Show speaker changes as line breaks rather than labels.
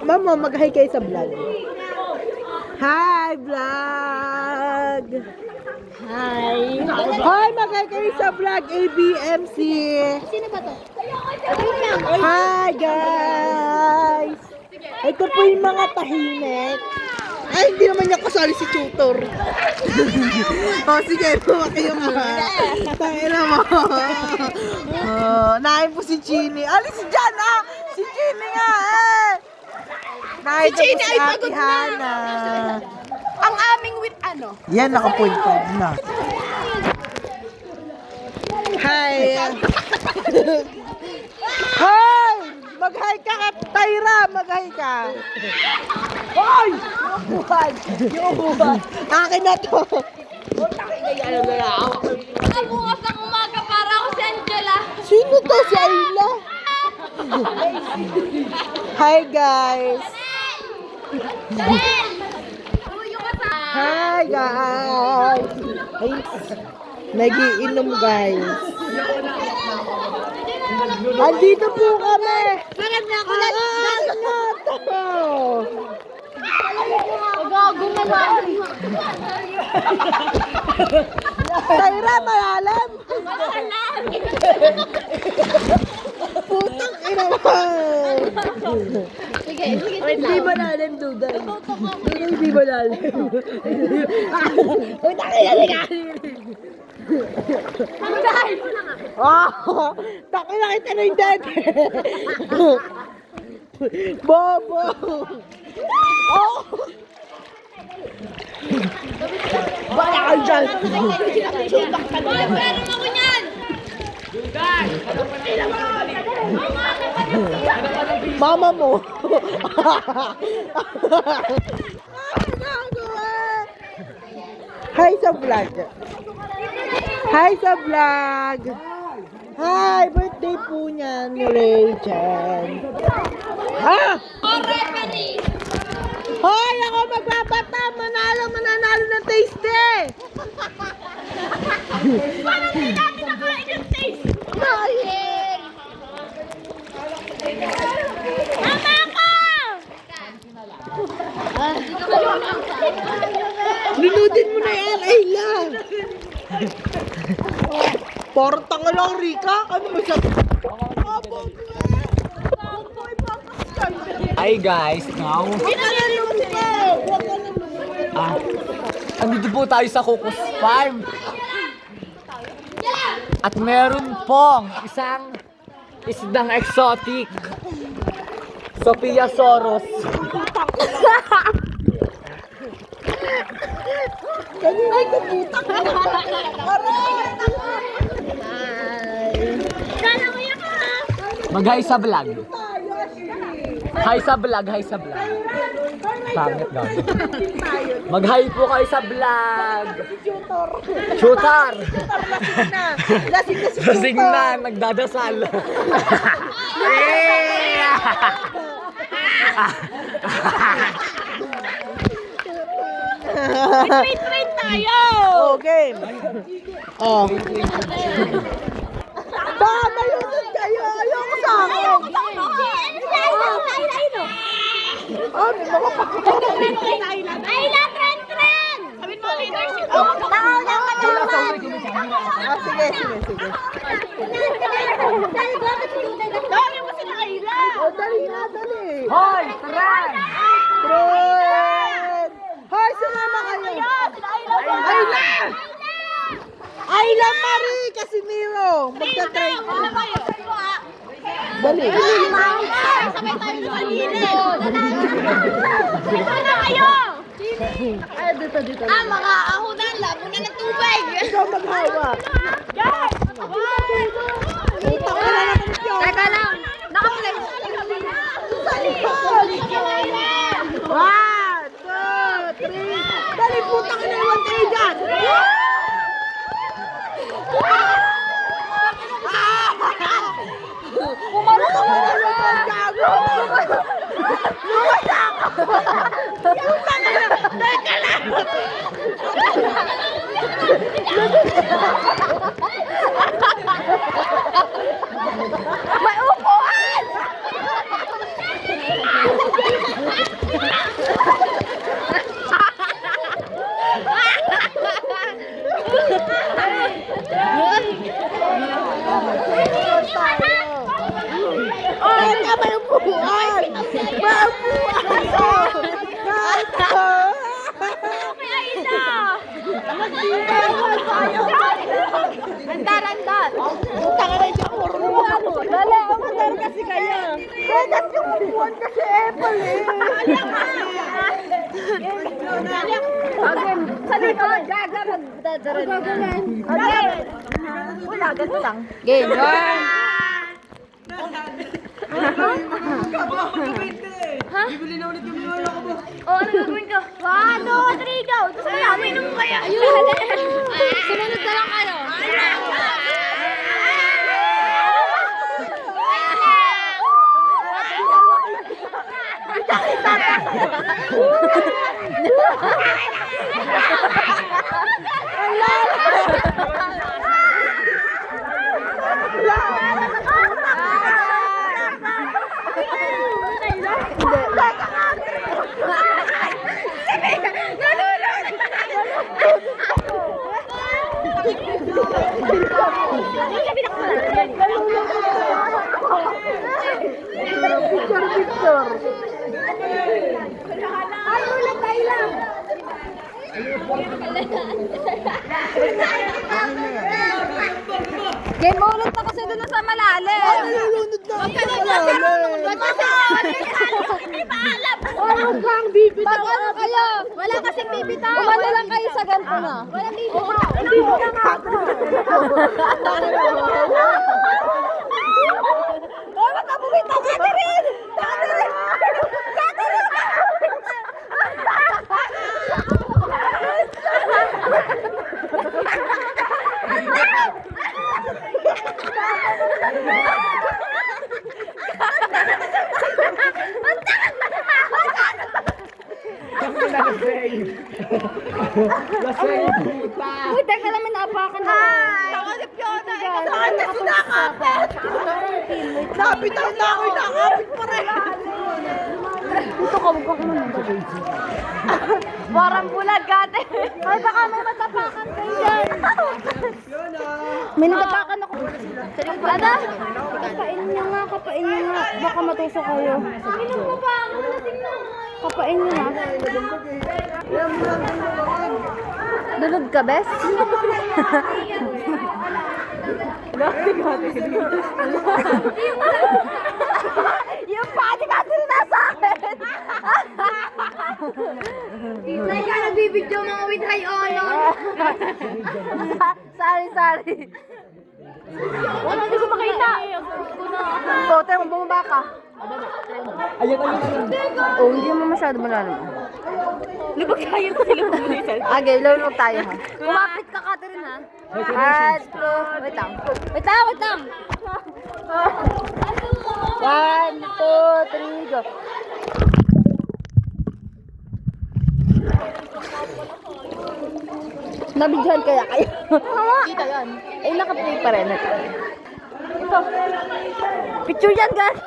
Mama, mag-hi kayo sa vlog. Hi, vlog!
Hi!
Hi, mag-hi kayo sa vlog, ABMC!
Sino ba to?
Hi, guys! Ito po yung mga tahimik. Ay, hindi naman niya kasali si tutor. O, sige, buwa kayo nga. Tangina mo. Nahin po si Chini. Alis si Jan, ah! Si Chini nga, eh! Nahin si Chini, ay pagod na.
Ang aming with ano?
Yan, nakapunta na. Hi! Hi! Mag-hi ka, Tyra! Mag-hi ka! Hoy! Yung upuan! Akin na to!
Bukas ng umaga para ako si Angela.
Sino to? Si Ayla? Hi, guys! Hi, guys! Ay, nagiinom, guys. Andito po kami!
Sarap na ako
Ano to?
Gago na lang.
Tyra, malalim! Putang ina mo!
Sige, sige.
Hindi malalim, Duday. Duday, hindi malalim. Putang ina ka! Takina kita na yung dati! Bobo! Oh! Bala ka dyan!
Boy, pwede mo ko niyan!
Mama mo! Hi sa vlog! Hi sa vlog! Hi! Birthday po niyan ni Rachel! Ha?
Oh, referee!
Hoy! Ako magbabata! Mananalo ng taste!
Parang hindi natin nakain ng taste!
Dahil!
Tama ko!
Lunudin mo na yan, Ayla! Parang tanga lang, Rika. Ano ba siya?
Hi guys, now andito po tayo sa Cocos Farm. At meron pong isang isdang exotic. Sophia Soros.
Ay, kaputak na.
Kala ko yan ka!
Mag-hi sa vlog. Hi sa vlog, hi sa vlog. Pangit gawin. Mag-hi po kayo sa vlog. Shooter.
Lasing na si
Lasing na, nagdadasal.
Train tayo!
Oh, game. Oh. Baka malunod kayo. Ayoko sa akin. Ah, may mga
Ayla, tren! Sabihin mo, leadership!
sige, sige.
Dami mo sila Ayla!
Oh, dali na, dali.
Hoy, try!
Fred! Hoy, sumama kayo. Ayla! Ayla Marie Casimiro. Magta-try. Dali.
Sabay tayo sa gilid! Ito na kayo!
Dito.
Mga ahunan, labo na ng tubig!
Ikaw maghawa.
Yes!
Putak ka na naman siya.
Teka lang! Naka-play!
Sa likod. 1, 2, 3. Dali, putak ka na iwan kayo dyan. Kumara ka mo na naman, gago. Lumaya ka. Puta na lang. Teka lang. May upuan! Dali, umandar kasi kayo. Kaya yung upuan kasi Apple eh.
Again, sa likod, gaga magdadaran. Again. Wala, ganito lang. Game, one. Ha? Bibili na ulit yung lola ko ba? Oo, ano gagawin ko? 1, 2, 3, go! Gusto mo namin nung kaya? Ayun! Sumunod na lang kayo. Game ulit na kasi doon sa malalim.
Nalulunod na ako sa malalim.
Huwag kang bibitaw. Pag ano kayo? Wala kasing bibitaw. Umano lang kayo sa ganito na. Walang bibitaw. Hindi mo na nga ako.
Oh, baka bumitaw ka na rin! Catherine!
Uy, teka lang, may naapakan na.
Ako si Fiona! Saan na sinakapit? Napitaw na ako, nakapit pa rin!
Ito ka, huwag kang parang bulag kate. Ay, baka may matapakan kayo dyan. May natapakan ako. Ano? Kapain niyo nga, kapain niyo nga. Baka matuso kayo. Minum mo pa ako, tingnan. Kapain niyo nga. Dulog ka, bes? Yung pati kasi nasa akin. Nay ka nagbibidyo mga with high honor. Sorry. Wala, hindi ko makita. Bote, bumaba ka.
Ayun.
Oh, hindi mo masyado malalim. Lubog tayo kasi lubog mo isa. Okay, lubog tayo ha. Kumapit ka, Catherine ha. Wait lang. 1, 2, 3, go. Nabidyohan kaya kayo? Kita yan. Eh, nakaplay pa rin. Ito. Picture yan, guys.